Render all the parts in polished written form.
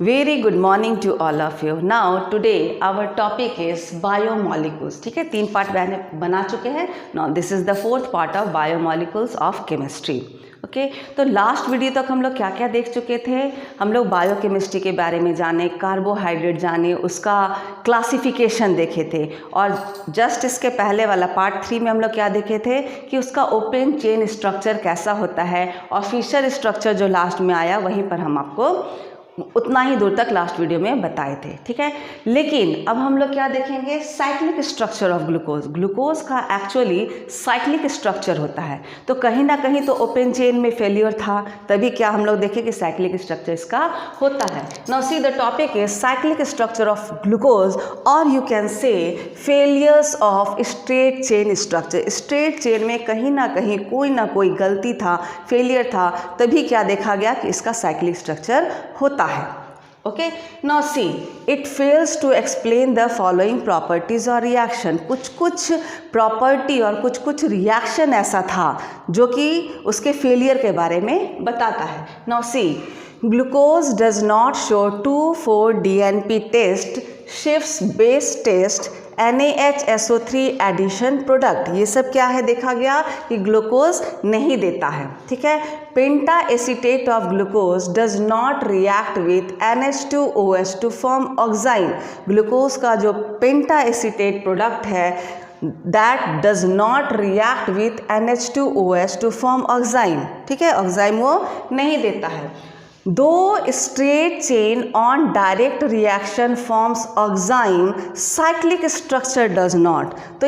Very good morning to all of you. Now today our topic is biomolecules. ठीक है, 3 part बना चुके हैं. Now this is the 4th part of biomolecules of chemistry. Okay तो last video तक हम लोग क्या क्या देख चुके थे. हम लोग बायोकेमिस्ट्री के बारे में जाने, कार्बोहाइड्रेट जाने, उसका क्लासिफिकेशन देखे थे. और जस्ट इसके पहले वाला पार्ट 3 में हम लोग क्या देखे थे कि उसका ओपन चेन स्ट्रक्चर कैसा होता है. और फिशर स्ट्रक्चर जो लास्ट में आया वहीं पर हम आपको उतना ही दूर तक लास्ट वीडियो में बताए थे. ठीक है, लेकिन अब हम लोग क्या देखेंगे, cyclic structure of glucose. Glucose का एक्चुअली साइक्लिक स्ट्रक्चर होता है. तो कहीं ना कहीं तो ओपन चेन में फेलियर था, तभी क्या हम लोग देखें कि साइक्लिक स्ट्रक्चर इसका होता है. Now see the topic is cyclic structure of glucose, और you can say failures of straight chain structure. Straight chain में कहीं ना कहीं कोई ना कोई गलती था, फेलियर था, तभी क्या देखा गया कि इसका साइक्लिक स्ट्रक्चर होता है. Okay, now see it fails to explain the following properties और रिएक्शन. कुछ प्रॉपर्टी और कुछ रिएक्शन ऐसा था जो कि उसके फेलियर के बारे में बताता है. Now see glucose does not show 2,4-DNP test, Schiff's base test, NaHSO3 addition product. ये सब क्या है देखा गया कि ग्लूकोज नहीं देता है. ठीक है, penta acetate of glucose does not react with NH2OH to form oxime. Glucose का जो पेंटा एसीटेट प्रोडक्ट है that does not react with NH2OH to form oxime. ठीक है, ऑक्साइन वो नहीं देता है. दो straight chain on direct reaction forms oxime, cyclic structure does not. तो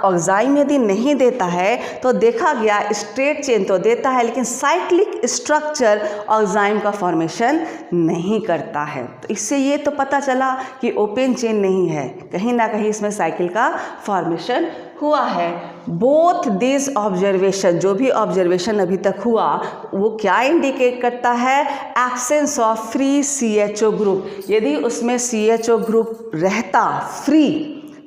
ऑक्साइन यदि नहीं देता है तो देखा गया स्ट्रेट चेन तो देता है लेकिन साइक्लिक स्ट्रक्चर ऑक्साइन का फॉर्मेशन नहीं करता है. तो इससे ये तो पता चला कि ओपन चेन नहीं है, कहीं ना कहीं इसमें साइकिल का फॉर्मेशन हुआ है. बोथ दिस ऑब्जर्वेशन, जो भी ऑब्जर्वेशन अभी तक हुआ वो क्या इंडिकेट करता है, absence of free CHO group. यदि उसमें CHO ग्रुप रहता, फ्री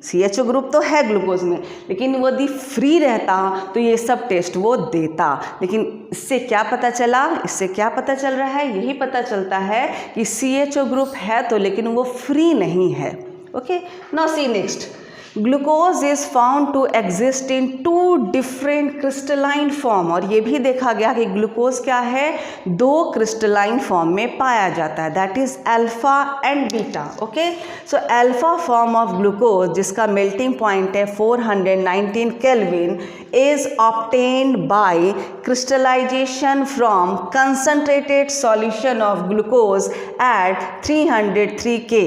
CHO ग्रुप तो है ग्लूकोज में, लेकिन वो यदि फ्री रहता तो ये सब टेस्ट वो देता. लेकिन इससे क्या पता चला, इससे क्या पता चल रहा है, यही पता चलता है कि CHO ग्रुप है तो लेकिन वो फ्री नहीं है. Okay, now see next. Glucose is found to exist in 2 different crystalline form. और ये भी देखा गया कि ग्लूकोज क्या है, 2 क्रिस्टलाइन फॉर्म में पाया जाता है, that is alpha and beta. Okay, so alpha form of glucose जिसका मेल्टिंग पॉइंट है 419 kelvin is obtained by crystallization from concentrated solution of glucose at 303 K.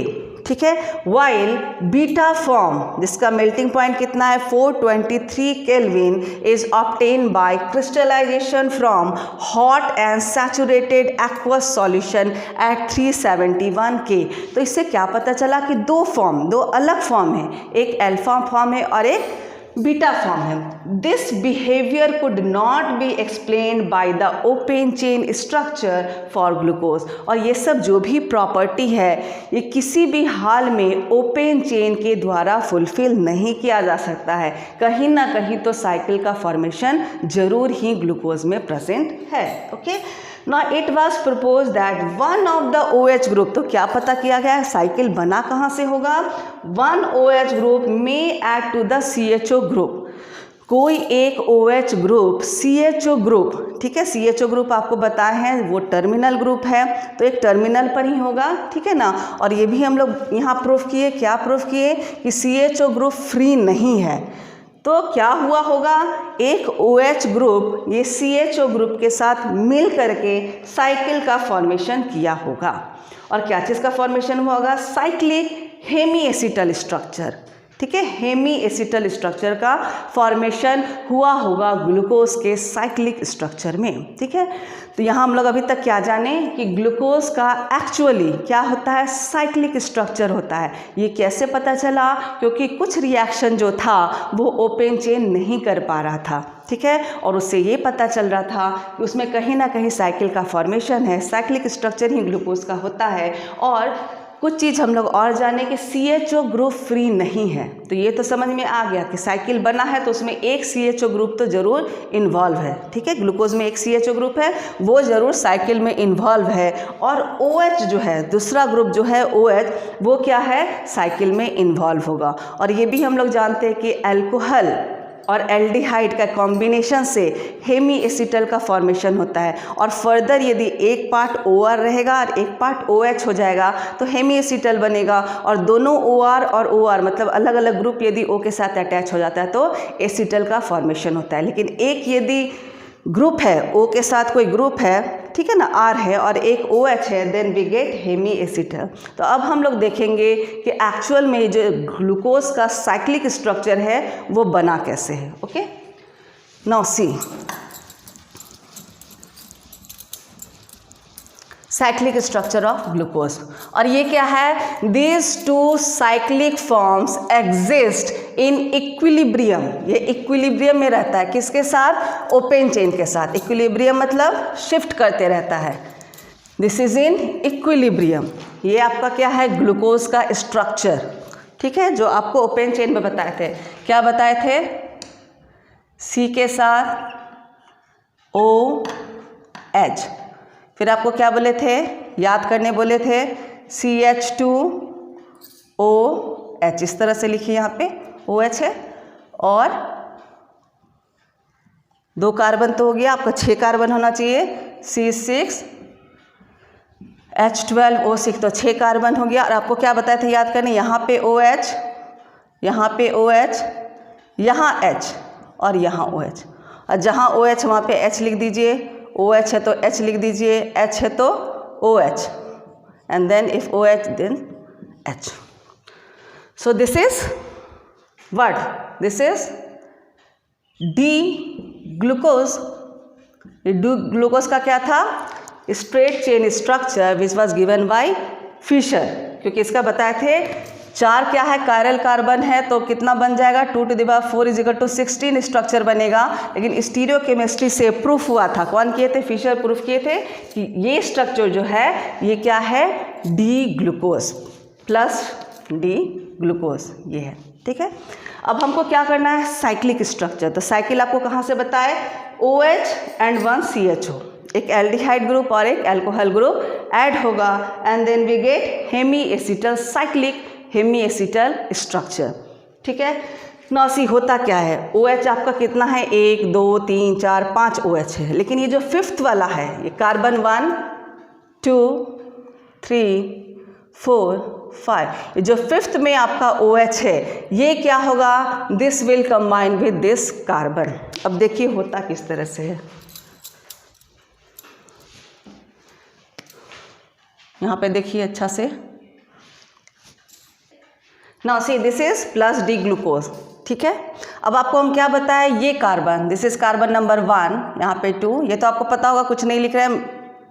ठीक है, वाइल बीटा फॉर्म जिसका मेल्टिंग पॉइंट कितना है 423 kelvin is obtain by crystallisation from hot and saturated aqueous solution at 371 K. तो इससे क्या पता चला कि 2 अलग फॉर्म है, एक अल्फा फॉर्म है और एक बीटा फॉर्म है. This behaviour could not be explained by the open chain structure for glucose. और ये सब जो भी प्रॉपर्टी है ये किसी भी हाल में ओपन चेन के द्वारा फुलफिल नहीं किया जा सकता है. कहीं ना कहीं तो साइकिल का फॉर्मेशन जरूर ही ग्लूकोज में प्रेजेंट है. Okay, Now it was proposed that one of the OH group, तो क्या पता किया गया है साइकिल बना कहाँ से होगा, one OH group may add to the CHO group. कोई एक OH ग्रुप CHO ग्रुप, ठीक है, CHO ग्रुप आपको बताए हैं वो टर्मिनल ग्रुप है तो एक टर्मिनल पर ही होगा. ठीक है ना, और ये भी हम लोग यहाँ प्रूफ किए, क्या प्रूफ किए कि CHO ग्रुप फ्री नहीं है. तो क्या हुआ होगा, एक OH ग्रुप ये CHO ग्रुप के साथ मिल करके साइकिल का फॉर्मेशन किया होगा. और क्या चीज़ का फॉर्मेशन हुआ होगा, साइक्लिक हेमी एसिटल स्ट्रक्चर. ठीक है, हेमी एसिटल स्ट्रक्चर का फॉर्मेशन हुआ होगा ग्लूकोज के साइक्लिक स्ट्रक्चर में. ठीक है, तो यहाँ हम लोग अभी तक क्या जाने कि ग्लूकोज का एक्चुअली क्या होता है, साइक्लिक स्ट्रक्चर होता है. ये कैसे पता चला, क्योंकि कुछ रिएक्शन जो था वो ओपन चेन नहीं कर पा रहा था. ठीक है, और उससे ये पता चल रहा था कि उसमें कहीं ना कहीं साइकिल का फॉर्मेशन है, साइक्लिक स्ट्रक्चर ही ग्लूकोज का होता है. और कुछ चीज़ हम लोग और जाने कि CHO ग्रुप फ्री नहीं है। तो ये तो समझ में आ गया कि साइकिल बना है तो उसमें एक CHO ग्रुप तो ज़रूर इन्वॉल्व है, ठीक है। ग्लूकोज में एक CHO ग्रुप है, वो ज़रूर साइकिल में इन्वॉल्व है। और OH जो है, दूसरा ग्रुप जो है OH, वो क्या है, साइकिल में इन्वॉल्व होगा। और ये भी हम लोग जानते हैं कि अल्कोहल और एल्डिहाइड का कॉम्बिनेशन से हेमी एसिटल का फॉर्मेशन होता है। और फर्दर यदि एक पार्ट OR रहेगा और एक पार्ट OH हो जाएगा तो हेमी एसिटल बनेगा। और दोनों OR और OR मतलब अलग अलग ग्रुप यदि O के साथ अटैच हो जाता है तो एसिटल का फॉर्मेशन होता है। लेकिन एक यदि ग्रुप है, O के साथ कोई ग्रुप है, ठीक है ना, R है, और एक OH है, then we get hemi acetal. तो अब हम लोग देखेंगे कि एक्चुअल में जो ग्लूकोज का साइक्लिक स्ट्रक्चर है वो बना कैसे है। Okay, now see cyclic structure of glucose. और ये क्या है, this two cyclic forms exist in equilibrium. ये इक्विलिब्रियम में रहता है, किसके साथ, ओपन चेन के साथ। इक्विलिब्रियम मतलब शिफ्ट करते रहता है। This is in equilibrium. ये आपका क्या है, ग्लूकोज का स्ट्रक्चर, ठीक है, जो आपको ओपन चेन में बताए थे। क्या बताए थे, C के साथ OH, फिर आपको क्या बोले थे, याद करने बोले थे, CH2OH। इस तरह से लिखिए, यहाँ पे OH है और 2 कार्बन तो हो गया, आपका 6 कार्बन होना चाहिए, C6H12O6, तो 6 कार्बन हो गया। और आपको क्या बताया था, याद करने, यहाँ पे OH, यहाँ पे OH, यहाँ H और यहाँ OH। और जहाँ OH वहाँ पे H लिख दीजिए, OH है तो H लिख दीजिए, H है तो OH, and then if OH then H. So this is what? This is D-glucose. D-glucose का क्या था, straight chain structure which was given by Fischer, क्योंकि इसका बताए थे 4 क्या है, कायरल कार्बन है, तो कितना बन जाएगा, 2⁴ = 16 स्ट्रक्चर बनेगा। लेकिन स्टीरियो केमिस्ट्री से प्रूफ हुआ था, कौन किए थे, फिशर प्रूफ किए थे कि ये स्ट्रक्चर जो है ये क्या है, D glucose plus D glucose, ये है, ठीक है। अब हमको क्या करना है, साइक्लिक स्ट्रक्चर। तो साइकिल आपको कहाँ से बताए, OH एंड 1 CHO, एक एल्डिहाइड ग्रुप और एक अल्कोहल ग्रुप ऐड होगा, and then we get hemi acetal cyclic hemi acetal structure, ठीक है। नौसी होता क्या है, OH आपका कितना है, 1 2 3 4 5 OH है। लेकिन ये जो 5th वाला है, ये कार्बन 1 2 3 4 5, ये जो 5th में आपका OH है, ये क्या होगा, this will combine with this carbon. अब देखिए होता किस तरह से है, यहाँ पे देखिए अच्छा से। Now see this is plus D glucose, ठीक है। अब आपको हम क्या बताएं, ये carbon, this is carbon number 1, यहाँ पे 2, ये तो आपको पता होगा, कुछ नहीं लिख रहे हैं,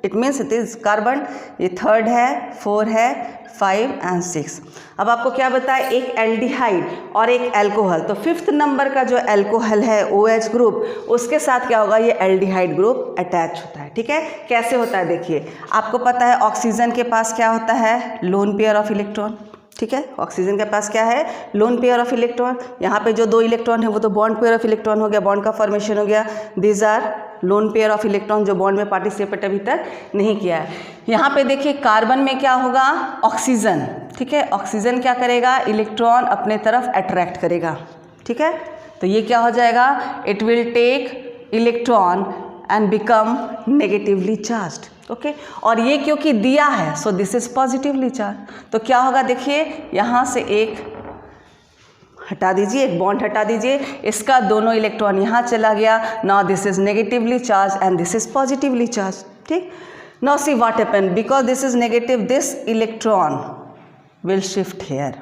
it means it is carbon. ये 3rd है, 4 है, 5 एंड 6। अब आपको क्या बताएं, एक एल्डिहाइड और एक अल्कोहल। तो 5th नंबर का जो अल्कोहल है OH ग्रुप, उसके साथ क्या होगा, ये एल्डिहाइड ग्रुप अटैच होता है, ठीक है। कैसे होता है देखिए, आपको पता है ऑक्सीजन के पास क्या होता है, लोन पेयर ऑफ इलेक्ट्रॉन, ठीक है। ऑक्सीजन के पास क्या है, लोन पेयर ऑफ इलेक्ट्रॉन। यहाँ पे जो 2 इलेक्ट्रॉन है वो तो बॉन्ड पेयर ऑफ इलेक्ट्रॉन हो गया, बॉन्ड का फॉर्मेशन हो गया। These are lone pair of electron जो बॉन्ड में पार्टिसिपेट अभी तक नहीं किया है। यहाँ पे देखिए कार्बन में क्या होगा, ऑक्सीजन, ठीक है। ऑक्सीजन क्या करेगा, इलेक्ट्रॉन अपने तरफ अट्रैक्ट करेगा, ठीक है। तो ये क्या हो जाएगा, it will take electron and become negatively charged, okay. और ये क्योंकि दिया है, so this is positively charge. तो क्या होगा देखिए, यहाँ से एक हटा दीजिए, एक बॉन्ड हटा दीजिए, इसका दोनों इलेक्ट्रॉन यहाँ चला गया। Now this is negatively charge and this is positively charge, ठीक। Now see what happen, because this is negative, this electron will shift here.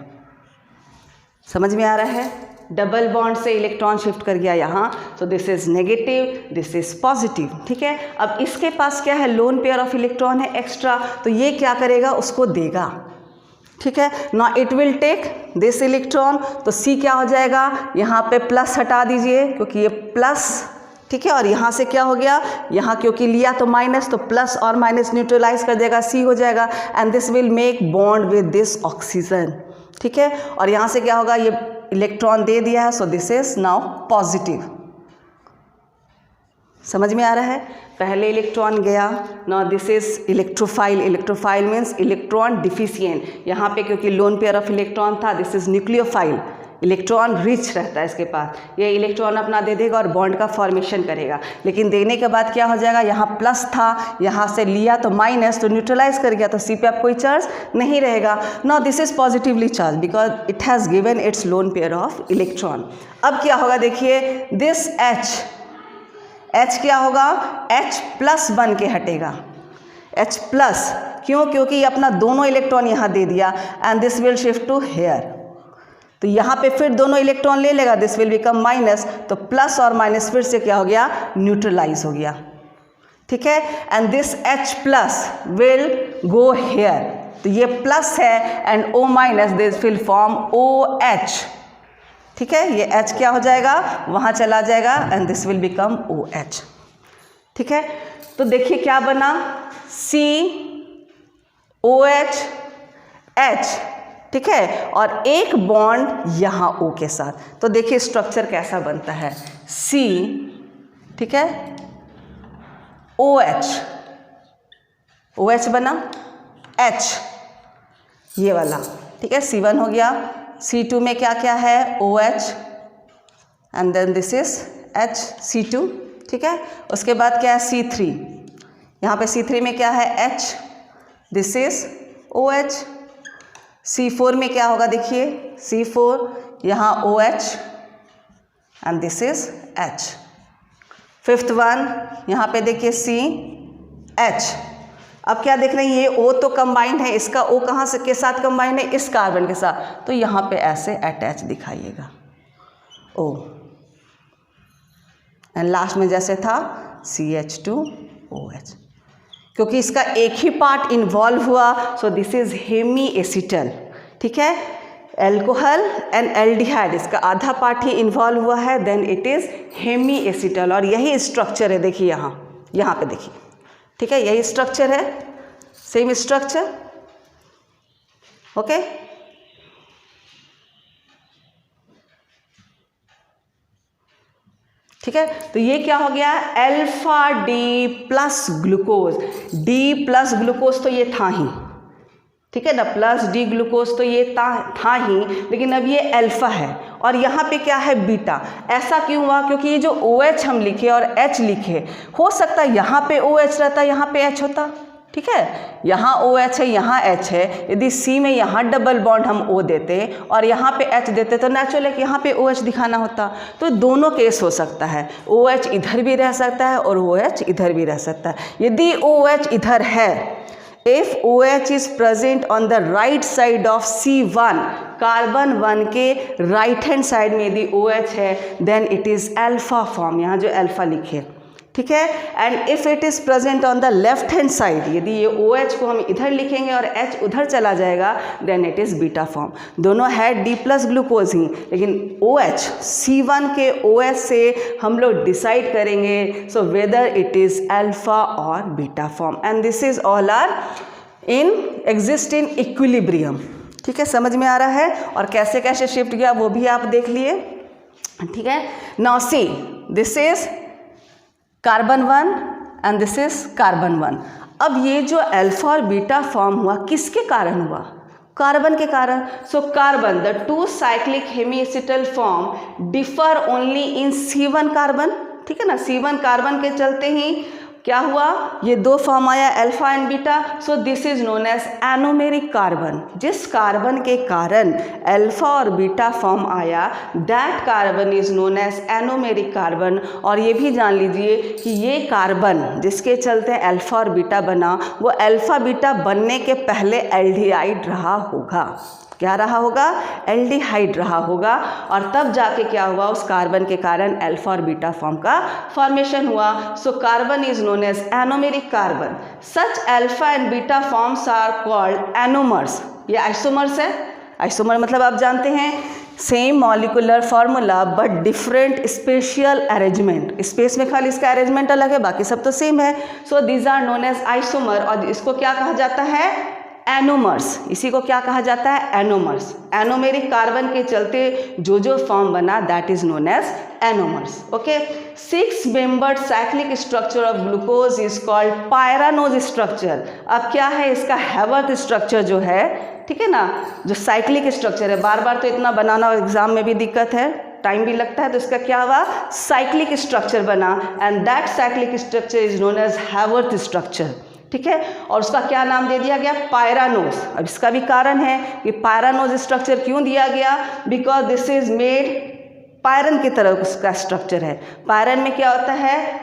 समझ में आ रहा है, डबल बॉन्ड से इलेक्ट्रॉन शिफ्ट कर गया यहाँ, so this is negative, this is positive, ठीक है। अब इसके पास क्या है, लोन पेयर ऑफ इलेक्ट्रॉन है एक्स्ट्रा, तो ये क्या करेगा, उसको देगा, ठीक है। Now it will take this electron, तो C क्या हो जाएगा, यहाँ पे प्लस हटा दीजिए क्योंकि ये प्लस, ठीक है। और यहाँ से क्या हो गया, यहाँ क्योंकि लिया तो माइनस, तो प्लस और माइनस न्यूट्रलाइज कर देगा, सी हो जाएगा, and this will make bond with this oxygen. ठीक है। और यहाँ से क्या होगा, ये इलेक्ट्रॉन दे दिया है, so this is now positive. समझ में आ रहा है, पहले इलेक्ट्रॉन गया, now this is electrophile. Electrophile means electron deficient. यहाँ पे क्योंकि लोन पेयर ऑफ इलेक्ट्रॉन था, this is nucleophile, electron rich रहता है इसके पास, ये इलेक्ट्रॉन अपना दे देगा और बॉन्ड का फॉर्मेशन करेगा। लेकिन देने के बाद क्या हो जाएगा, यहाँ प्लस था, यहाँ से लिया तो माइनस, तो न्यूट्रलाइज कर गया, तो सी पे अब कोई चार्ज नहीं रहेगा। Now this is positively charge because it has given it's loan pair of electron. अब क्या होगा देखिए, दिस H क्या होगा, H प्लस बन के हटेगा, H प्लस, क्यों, क्योंकि ये अपना दोनों इलेक्ट्रॉन यहाँ दे दिया, and this will shift to here, तो यहाँ पे फिर दोनों इलेक्ट्रॉन ले लेगा, दिस विल बिकम माइनस, तो प्लस और माइनस फिर से क्या हो गया, न्यूट्रलाइज हो गया। ठीक है। And this H plus will go here, तो ये प्लस है, and O minus this will form OH। ठीक है, ये H क्या हो जाएगा, वहाँ चला जाएगा, and this will become OH। ठीक है। तो देखिए क्या बना, COH H, ठीक है, और एक बॉन्ड यहाँ O के साथ। तो देखिए स्ट्रक्चर कैसा बनता है, C, ठीक है, OH बना, H ये वाला, ठीक है, C1 हो गया, C2 में क्या क्या है, OH, and then this is H, C2, ठीक है। उसके बाद क्या है, C3, यहाँ पे C3 में क्या है, H, this is OH। C4 में क्या होगा देखिए, C4 यहाँ OH, and this is H। Fifth one यहाँ पे देखिए CH। अब क्या देख रहे हैं, ये O तो कंबाइंड है, इसका O कहाँ से के साथ कंबाइंड है, इस कार्बन के साथ, तो यहाँ पे ऐसे अटैच दिखाइएगा O, एंड लास्ट में जैसे था CH2OH, क्योंकि इसका एक ही पार्ट इन्वॉल्व हुआ, so this is hemi acetal. ठीक है, एल्कोहल एंड एल्डिहाइड, इसका आधा पार्ट ही इन्वॉल्व हुआ है, then it is hemi acetal, और यही स्ट्रक्चर है, देखिए यहाँ पे देखिए, ठीक है, यही स्ट्रक्चर है, सेम स्ट्रक्चर। ओके, ठीक है। तो ये क्या हो गया, alpha D plus glucose. D plus glucose तो ये था ही, ठीक है ना, प्लस डी ग्लूकोज तो ये था ही, लेकिन अब ये अल्फा है, और यहाँ पे क्या है, बीटा। ऐसा क्यों हुआ, क्योंकि ये जो OH हम लिखे और H लिखे, हो सकता है यहाँ पे OH रहता, यहाँ पे H होता। ठीक है, यहाँ OH है, यहाँ H है, यदि C में यहाँ डबल बॉन्ड हम O देते और यहाँ पे H देते, तो नेचुरल है कि यहाँ पे OH दिखाना होता। तो दोनों केस हो सकता है, OH इधर भी रह सकता है और OH इधर भी रह सकता है। यदि OH इधर है, if OH is present on the right side of C1, carbon 1 के राइट हैंड साइड में यदि OH है, then it is alpha form, यहाँ जो अल्फा लिखे, ठीक है। And if it is present on the left hand side, यदि ये OH को हम इधर लिखेंगे और H उधर चला जाएगा, then it is beta form. दोनों है D प्लस ग्लूकोज ही, लेकिन OH C1 के OH से हम लोग डिसाइड करेंगे so whether it is alpha और beta form, and this is all are in exist in equilibrium. ठीक है, समझ में आ रहा है, और कैसे कैसे शिफ्ट किया वो भी आप देख लिए। ठीक है, now see this is carbon 1 and this is carbon 1। अब ये जो अल्फा और बीटा फॉर्म हुआ किसके कारण हुआ, कार्बन के कारण। So carbon, the 2 cyclic hemiacetal form differ only in C1 carbon. ठीक है ना, C1 कार्बन के चलते ही क्या हुआ, ये 2 फॉर्म आया, alpha and beta. So this is known as anomeric carbon. जिस कार्बन के कारण अल्फा और बीटा फॉर्म आया, that carbon is known as anomeric carbon. और ये भी जान लीजिए कि ये कार्बन जिसके चलते अल्फा और बीटा बना, वो अल्फा बीटा बनने के पहले एल्डिहाइड रहा होगा। क्या रहा होगा, एल्डिहाइड रहा होगा, और तब जाके क्या हुआ, उस कार्बन के कारण अल्फा और बीटा फॉर्म का फॉर्मेशन हुआ। So carbon is known as anomeric carbon. Such alpha and beta forms are called anomers. ये आइसोमर्स है, आइसोमर मतलब आप जानते हैं same molecular formula but different spatial arrangement, space में खाली इसका अरेंजमेंट अलग है, बाकी सब तो सेम है। So these are known as isomer, और इसको क्या कहा जाता है, एनोमर्स। इसी को क्या कहा जाता है, एनोमर्स। एनोमेरिक कार्बन के चलते जो फॉर्म बना that is known as anomers. Okay, 6 membered cyclic structure of glucose is called pyranose structure. अब क्या है इसका हैवर्थ स्ट्रक्चर जो है, ठीक है ना, जो साइक्लिक स्ट्रक्चर है, बार बार तो इतना बनाना एग्जाम में भी दिक्कत है, टाइम भी लगता है, तो इसका क्या हुआ, साइक्लिक स्ट्रक्चर बना, and that cyclic structure is known as Haworth structure. ठीक है, और उसका क्या नाम दे दिया गया, पायरानोज। अब इसका भी कारण है कि पायरानोज स्ट्रक्चर क्यों दिया गया, बिकॉज दिस इज मेड पायरन की तरह उसका स्ट्रक्चर है। पायरन में क्या होता है,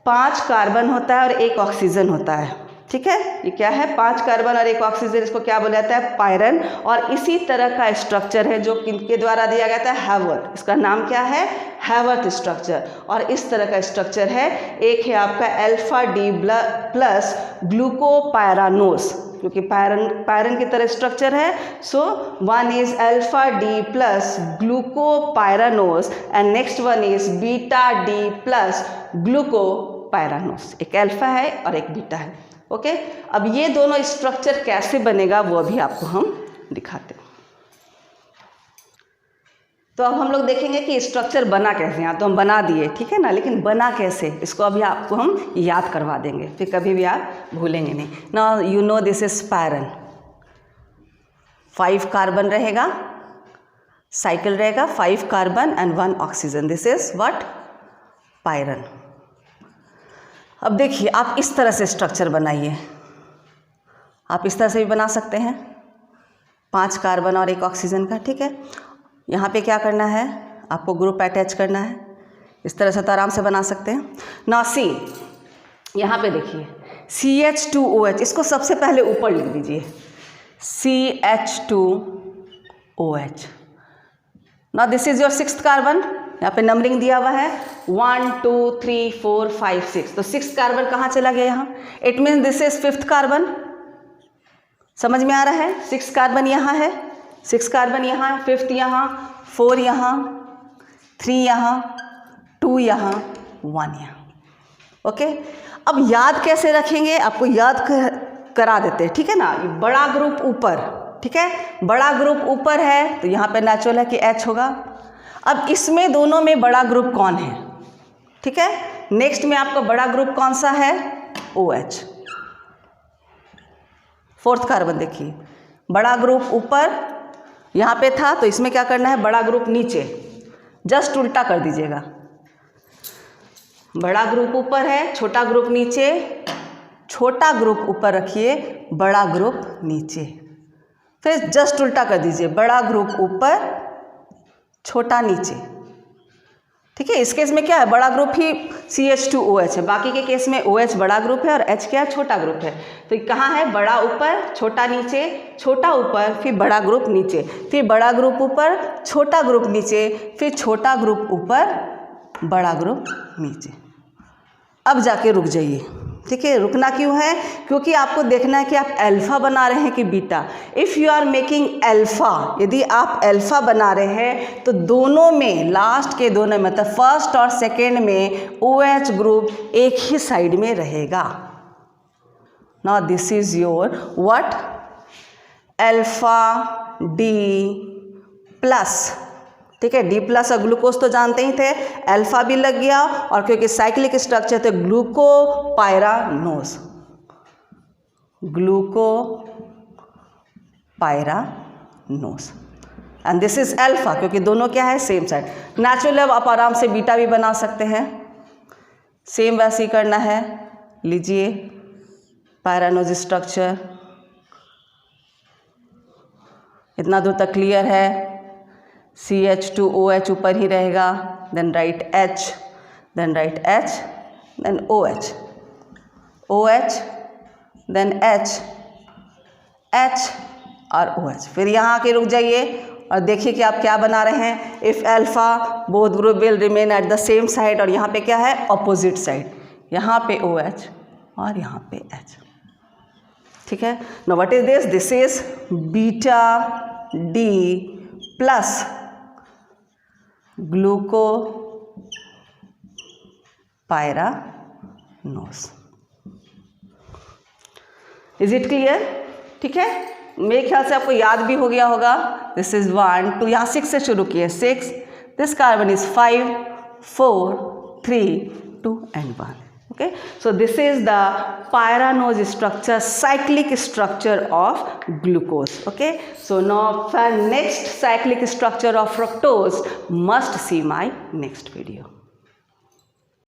5 कार्बन होता है और 1 ऑक्सीजन होता है। ठीक है, ये क्या है, 5 कार्बन और 1 ऑक्सीजन, इसको क्या बोला जाता है, पायरन। और इसी तरह का स्ट्रक्चर है जो किनके द्वारा दिया गया था, हैवर्थ। इसका नाम क्या है, हैवर्थ स्ट्रक्चर। और इस तरह का स्ट्रक्चर है, एक है आपका अल्फा डी प्लस ग्लूकोपायरानोज, क्योंकि पायरन की तरह स्ट्रक्चर है। So one is alpha D plus glucopyranose and next one is beta D plus glucopyranose. एक अल्फा है और एक बीटा है। ओके, अब ये दोनों स्ट्रक्चर कैसे बनेगा वो अभी आपको हम दिखाते हैं। तो अब हम लोग देखेंगे कि स्ट्रक्चर बना कैसे। यहाँ तो हम बना दिए, ठीक है ना, लेकिन बना कैसे, इसको अभी आपको हम याद करवा देंगे, फिर कभी भी आप भूलेंगे नहीं। Now you know this is पायरन, 5 carbon रहेगा, साइकिल रहेगा, 5 carbon and 1 oxygen, this is what, पायरन। अब देखिए, आप इस तरह से स्ट्रक्चर बनाइए, आप इस तरह से भी बना सकते हैं, 5 कार्बन और 1 ऑक्सीजन का। ठीक है, यहाँ पे क्या करना है, आपको ग्रुप अटैच करना है, इस तरह से तो आराम से बना सकते हैं ना। सी, यहाँ पे देखिए CH2OH, इसको सबसे पहले ऊपर लिख दीजिए, CH2OH। ना this is your 6th carbon, यहाँ पे नंबरिंग दिया हुआ है 1 2 3 4 5 6, तो 6 कार्बन कहाँ चला गया यहाँ, it means this is 5th carbon. समझ में आ रहा है, 6 कार्बन यहाँ है, 6 कार्बन यहाँ, 5th यहाँ, 4 यहाँ, 3 यहाँ, 2 यहाँ, 1 यहाँ। ओके, अब याद कैसे रखेंगे, आपको याद करा देते हैं। ठीक है ना, बड़ा ग्रुप ऊपर, ठीक है, बड़ा ग्रुप ऊपर है तो यहाँ पे नेचुरल है कि H होगा। अब इसमें दोनों में बड़ा ग्रुप कौन है, ठीक है, नेक्स्ट में आपका बड़ा ग्रुप कौन सा है, OH। 4th कार्बन देखिए, बड़ा ग्रुप ऊपर यहाँ पे था, तो इसमें क्या करना है, बड़ा ग्रुप नीचे, जस्ट उल्टा कर दीजिएगा। बड़ा ग्रुप ऊपर है, छोटा ग्रुप नीचे, छोटा ग्रुप ऊपर रखिए, बड़ा ग्रुप नीचे, फिर जस्ट उल्टा कर दीजिए, बड़ा ग्रुप ऊपर, छोटा नीचे। ठीक है, इस केस में क्या है, बड़ा ग्रुप ही CH2OH है, बाकी के केस में OH बड़ा ग्रुप है और H क्या है, छोटा ग्रुप है। तो कहाँ है, बड़ा ऊपर, छोटा नीचे, छोटा ऊपर, फिर बड़ा ग्रुप नीचे, फिर बड़ा ग्रुप ऊपर, छोटा ग्रुप नीचे, फिर छोटा ग्रुप ऊपर, बड़ा ग्रुप नीचे। अब जाके रुक जाइए। ठीक है, रुकना क्यों है, क्योंकि आपको देखना है कि आप अल्फ़ा बना रहे हैं कि beta. If you are making alpha, यदि आप अल्फ़ा बना रहे हैं तो दोनों में, लास्ट के दोनों में, मतलब फर्स्ट और सेकेंड में OH ग्रुप एक ही साइड में रहेगा। Now this is your what, alpha D plus. ठीक है, D प्लस और ग्लूकोज तो जानते ही थे, अल्फा भी लग गया, और क्योंकि साइक्लिक स्ट्रक्चर थे, glucopyranose, glucopyranose, and this is alpha, क्योंकि दोनों क्या है, सेम साइड। नेचुरल, अब आप आराम से बीटा भी बना सकते हैं, सेम वैसे ही करना है। लीजिए पायरानोज स्ट्रक्चर, इतना दूर तक क्लियर है। CH2OH ऊपर ही रहेगा, then right H, then right H, then OH, OH, then H, H और OH। फिर यहाँ आके रुक जाइए और देखिए कि आप क्या बना रहे हैं। If alpha both group will remain at the same side, और यहाँ पे क्या है, अपोजिट साइड, यहाँ पे OH और यहाँ पे H। ठीक है, now what is this, this is beta D plus glucopyranose. Is it clear? ठीक है, मेरे ख्याल से आपको याद भी हो गया होगा। दिस इज 1 2, यहाँ 6 से शुरू किए, 6, this carbon is 5 4 3 2 and 1. Okay, so this is the pyranose structure, cyclic structure of glucose. Okay, so now for next cyclic structure of fructose, must see my next video.